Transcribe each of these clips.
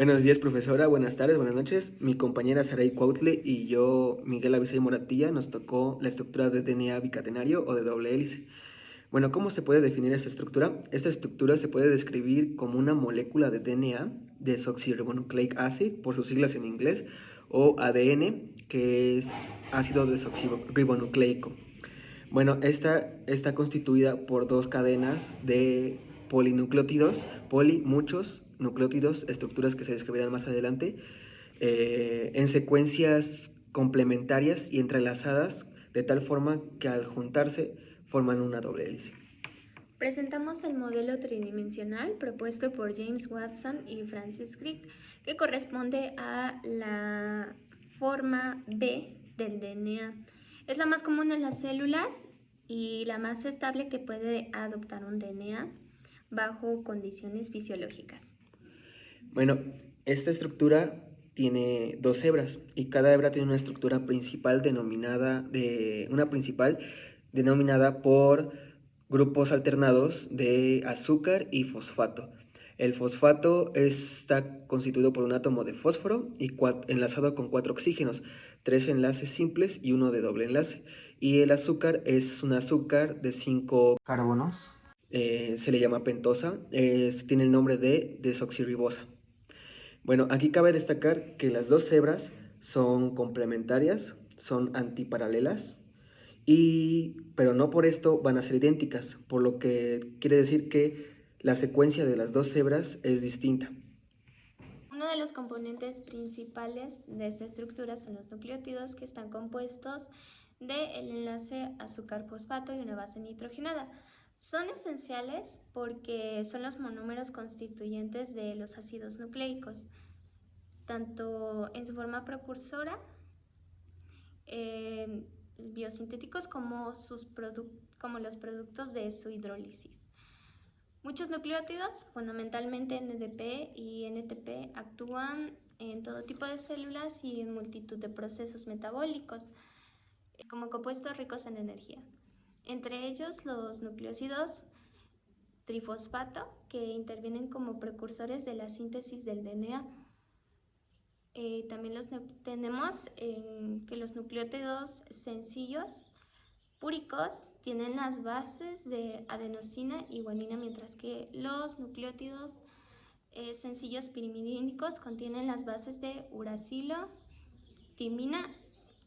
Buenos días, profesora. Buenas tardes, buenas noches. Mi compañera Saray Cuautle y yo, Miguel Avisay Moratilla, nos tocó la estructura de DNA bicatenario o de doble hélice. Bueno, ¿cómo se puede definir esta estructura? Esta estructura se puede describir como una molécula de DNA, desoxirribonucleic acid, por sus siglas en inglés, o ADN, que es ácido desoxirribonucleico. Bueno, esta está constituida por dos cadenas de polinucleótidos, muchos nucleótidos, estructuras que se describirán más adelante, en secuencias complementarias y entrelazadas de tal forma que al juntarse forman una doble hélice. Presentamos el modelo tridimensional propuesto por James Watson y Francis Crick, que corresponde a la forma B del DNA. Es la más común en las células y la más estable que puede adoptar un DNA bajo condiciones fisiológicas. Bueno, esta estructura tiene dos hebras y cada hebra tiene una estructura principal denominada por grupos alternados de azúcar y fosfato. El fosfato está constituido por un átomo de fósforo y enlazado con 4 oxígenos, 3 enlaces simples y uno de doble enlace. Y el azúcar es un azúcar de 5 carbonos, se le llama pentosa, tiene el nombre de desoxirribosa. Bueno, aquí cabe destacar que las dos hebras son complementarias, son antiparalelas, pero no por esto van a ser idénticas, por lo que quiere decir que la secuencia de las dos hebras es distinta. Uno de los componentes principales de esta estructura son los nucleótidos, que están compuestos del enlace azúcar-fosfato y una base nitrogenada. Son esenciales porque son los monómeros constituyentes de los ácidos nucleicos, tanto en su forma precursora, biosintéticos, como los productos de su hidrólisis. Muchos nucleótidos, fundamentalmente NDP y NTP, actúan en todo tipo de células y en multitud de procesos metabólicos, como compuestos ricos en energía. Entre ellos, los nucleósidos trifosfato, que intervienen como precursores de la síntesis del DNA. También tenemos que los nucleótidos sencillos púricos tienen las bases de adenosina y guanina, mientras que los nucleótidos sencillos pirimidínicos contienen las bases de uracilo, timina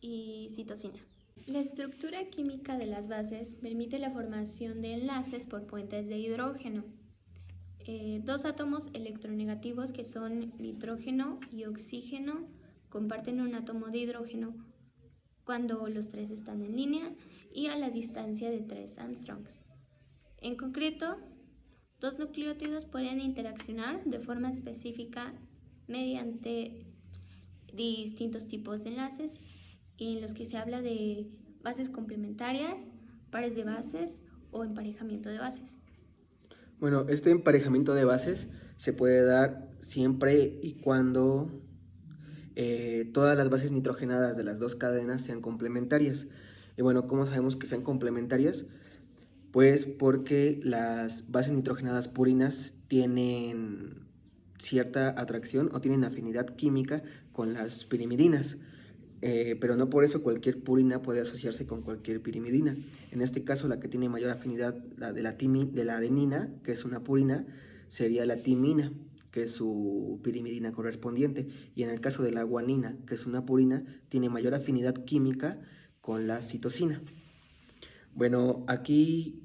y citosina. La estructura química de las bases permite la formación de enlaces por puentes de hidrógeno. Dos átomos electronegativos, que son nitrógeno y oxígeno, comparten un átomo de hidrógeno cuando los tres están en línea y a la distancia de 3 angstroms. En concreto, dos nucleótidos pueden interaccionar de forma específica mediante distintos tipos de enlaces, en los que se habla de bases complementarias, pares de bases o emparejamiento de bases. Bueno, este emparejamiento de bases se puede dar siempre y cuando todas las bases nitrogenadas de las dos cadenas sean complementarias. Y bueno, ¿cómo sabemos que sean complementarias? Pues porque las bases nitrogenadas purinas tienen cierta atracción o tienen afinidad química con las pirimidinas. Pero no por eso cualquier purina puede asociarse con cualquier pirimidina. En este caso, la que tiene mayor afinidad, la de la adenina, que es una purina, sería la timina, que es su pirimidina correspondiente. Y en el caso de la guanina, que es una purina, tiene mayor afinidad química con la citosina. Bueno, aquí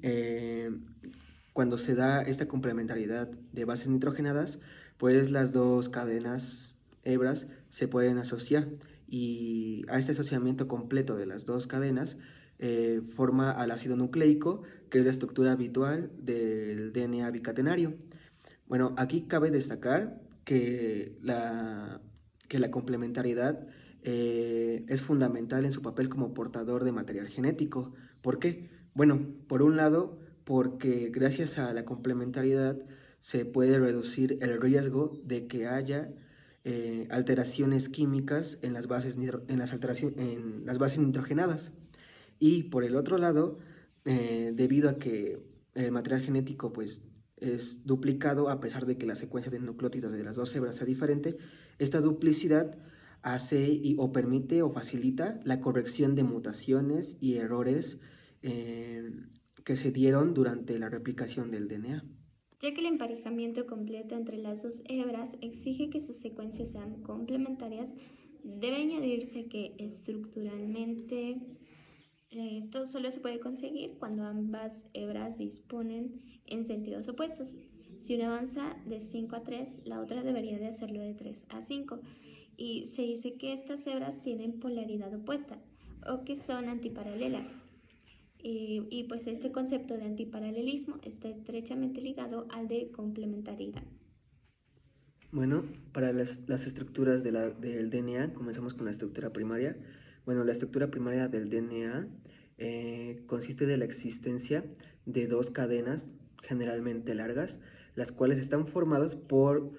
cuando se da esta complementariedad de bases nitrogenadas, pues las dos cadenas hebras se pueden asociar y a este asociamiento completo de las dos cadenas forma al ácido nucleico, que es la estructura habitual del DNA bicatenario. Bueno, aquí cabe destacar que la complementariedad es fundamental en su papel como portador de material genético. ¿Por qué? Bueno, por un lado, porque gracias a la complementariedad se puede reducir el riesgo de que haya alteraciones químicas en las bases, en las bases nitrogenadas. Y por el otro lado, debido a que el material genético pues, es duplicado, a pesar de que la secuencia de nucleótidos de las dos hebras sea diferente. Esta duplicidad hace o permite o facilita la corrección de mutaciones y errores que se dieron durante la replicación del DNA. Ya que el emparejamiento completo entre las dos hebras exige que sus secuencias sean complementarias, debe añadirse que estructuralmente esto solo se puede conseguir cuando ambas hebras disponen en sentidos opuestos. Si una avanza de 5 a 3, la otra debería de hacerlo de 3 a 5. Y se dice que estas hebras tienen polaridad opuesta o que son antiparalelas. Y pues este concepto de antiparalelismo está estrechamente ligado al de complementariedad. Bueno, para las estructuras del DNA, comenzamos con la estructura primaria. Bueno, la estructura primaria del DNA consiste de la existencia de dos cadenas generalmente largas, las cuales están formadas por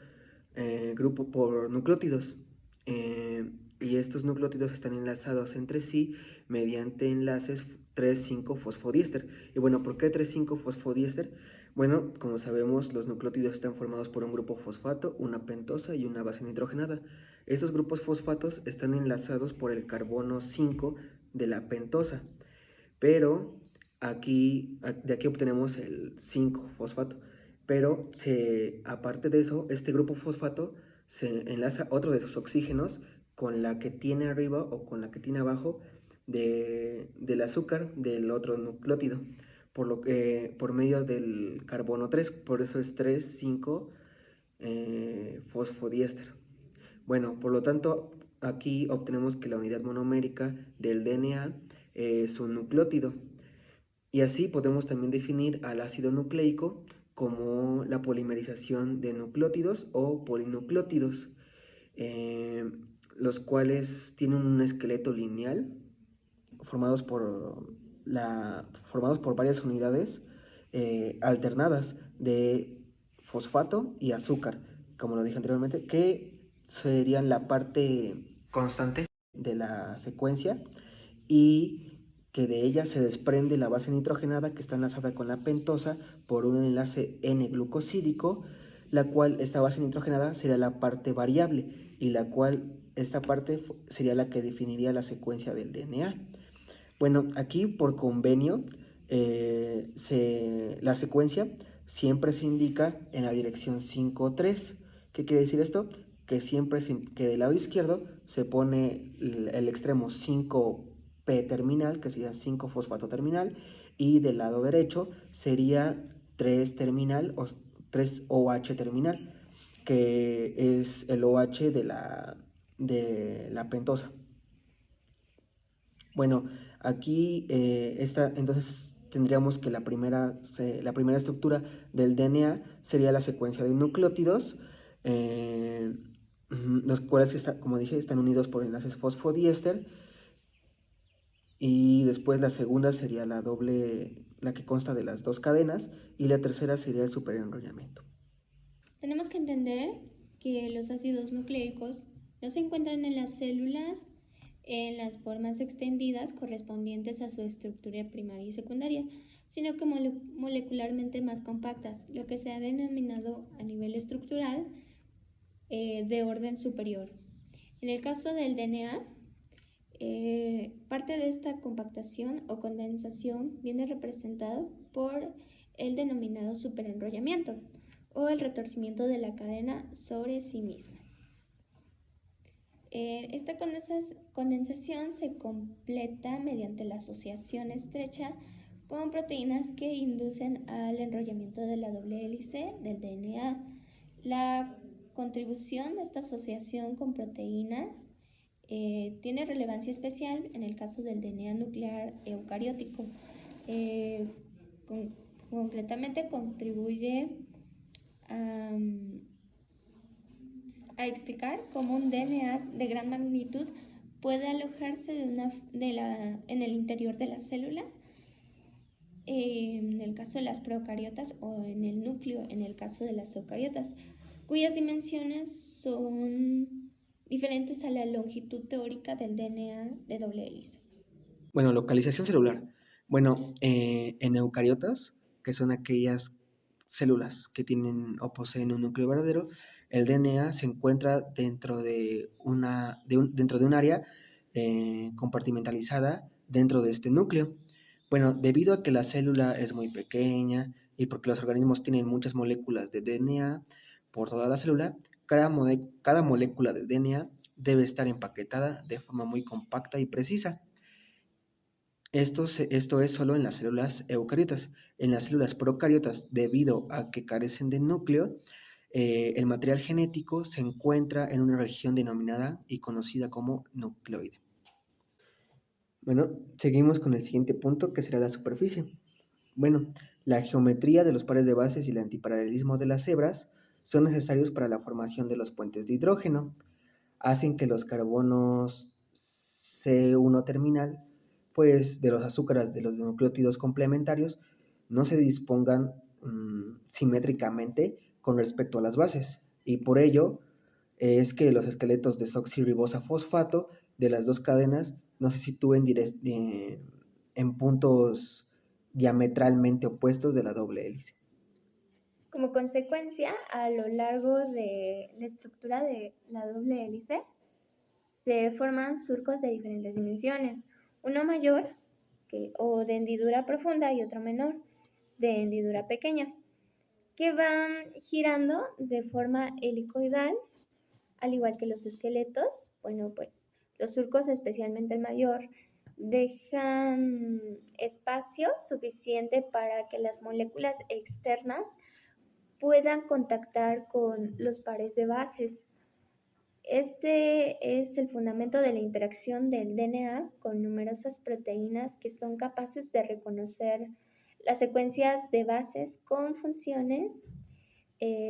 por nucleótidos. Y estos nucleótidos están enlazados entre sí mediante enlaces 3,5-fosfodiéster. Y bueno, ¿por qué 3,5-fosfodiéster? Bueno, como sabemos, los nucleótidos están formados por un grupo fosfato, una pentosa y una base nitrogenada. Estos grupos fosfatos están enlazados por el carbono 5 de la pentosa, pero de aquí obtenemos el 5-fosfato. Pero aparte de eso, este grupo fosfato se enlaza otro de sus oxígenos con la que tiene arriba o con la que tiene abajo del azúcar del otro nucleótido, por medio del carbono 3, por eso es 3,5 fosfodiéster. Bueno, por lo tanto, aquí obtenemos que la unidad monomérica del DNA es un nucleótido. Y así podemos también definir al ácido nucleico como la polimerización de nucleótidos o polinucleótidos, eh, los cuales tienen un esqueleto lineal formados formados por varias unidades alternadas de fosfato y azúcar, como lo dije anteriormente, que serían la parte constante de la secuencia y que de ella se desprende la base nitrogenada que está enlazada con la pentosa por un enlace N-glucosídico, la cual esta base nitrogenada sería la parte variable y la cual esta parte sería la que definiría la secuencia del DNA. Bueno, aquí por convenio la secuencia siempre se indica en la dirección 5,3. ¿Qué quiere decir esto? Que siempre que del lado izquierdo se pone el extremo 5P terminal, que sería 5-fosfato terminal, y del lado derecho sería 3 terminal o 3OH terminal, que es el OH de la pentosa. Bueno, aquí entonces tendríamos que la primera estructura del DNA sería la secuencia de nucleótidos, eh, los cuales, como dije, están unidos por enlaces fosfodiéster. Y después la segunda sería la que consta de las dos cadenas, y la tercera sería el superenrollamiento. Tenemos que entender que los ácidos nucleicos no se encuentran en las células en las formas extendidas correspondientes a su estructura primaria y secundaria, sino que molecularmente más compactas, lo que se ha denominado a nivel estructural de orden superior. En el caso del DNA, parte de esta compactación o condensación viene representado por el denominado superenrollamiento o el retorcimiento de la cadena sobre sí misma. Esta condensación se completa mediante la asociación estrecha con proteínas que inducen al enrollamiento de la doble hélice del DNA. La contribución de esta asociación con proteínas tiene relevancia especial en el caso del DNA nuclear eucariótico. Concretamente contribuye a explicar cómo un DNA de gran magnitud puede alojarse en el interior de la célula, en el caso de las procariotas, o en el núcleo, en el caso de las eucariotas, cuyas dimensiones son diferentes a la longitud teórica del DNA de doble hélice. Bueno, localización celular. Bueno, en eucariotas, que son aquellas células que tienen o poseen un núcleo verdadero, el DNA se encuentra dentro de un área compartimentalizada dentro de este núcleo. Bueno, debido a que la célula es muy pequeña y porque los organismos tienen muchas moléculas de DNA por toda la célula, cada molécula de DNA debe estar empaquetada de forma muy compacta y precisa. Esto es solo en las células eucariotas. En las células procariotas, debido a que carecen de núcleo, el material genético se encuentra en una región denominada y conocida como nucleoide. Bueno, seguimos con el siguiente punto, que será la superficie. Bueno, la geometría de los pares de bases y el antiparalelismo de las hebras son necesarios para la formación de los puentes de hidrógeno. Hacen que los carbonos C1 terminal, pues de los azúcares de los nucleótidos complementarios, no se dispongan simétricamente con respecto a las bases. Y por ello es que los esqueletos desoxirribosa fosfato de las dos cadenas no se sitúen en puntos diametralmente opuestos de la doble hélice. Como consecuencia, a lo largo de la estructura de la doble hélice, se forman surcos de diferentes dimensiones, uno mayor o de hendidura profunda y otro menor, de hendidura pequeña, que van girando de forma helicoidal, al igual que los esqueletos. Bueno, pues los surcos, especialmente el mayor, dejan espacio suficiente para que las moléculas externas puedan contactar con los pares de bases. Este es el fundamento de la interacción del DNA con numerosas proteínas que son capaces de reconocer las secuencias de bases con funciones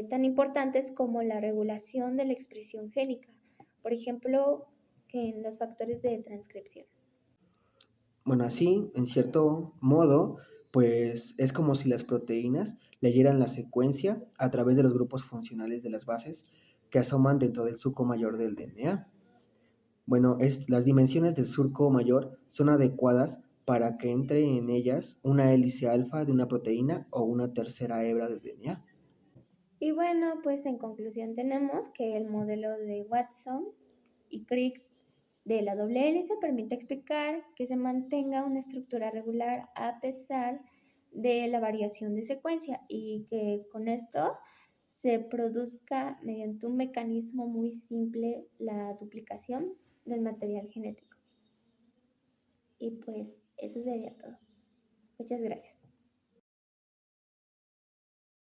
tan importantes como la regulación de la expresión génica, por ejemplo, en los factores de transcripción. Bueno, así, en cierto modo, pues es como si las proteínas leyeran la secuencia a través de los grupos funcionales de las bases que asoman dentro del surco mayor del DNA. Bueno, las dimensiones del surco mayor son adecuadas para que entre en ellas una hélice alfa de una proteína o una tercera hebra de DNA. Y bueno, pues en conclusión tenemos que el modelo de Watson y Crick de la doble hélice permite explicar que se mantenga una estructura regular a pesar de la variación de secuencia y que con esto se produzca mediante un mecanismo muy simple la duplicación del material genético. Y pues eso sería todo. Muchas gracias.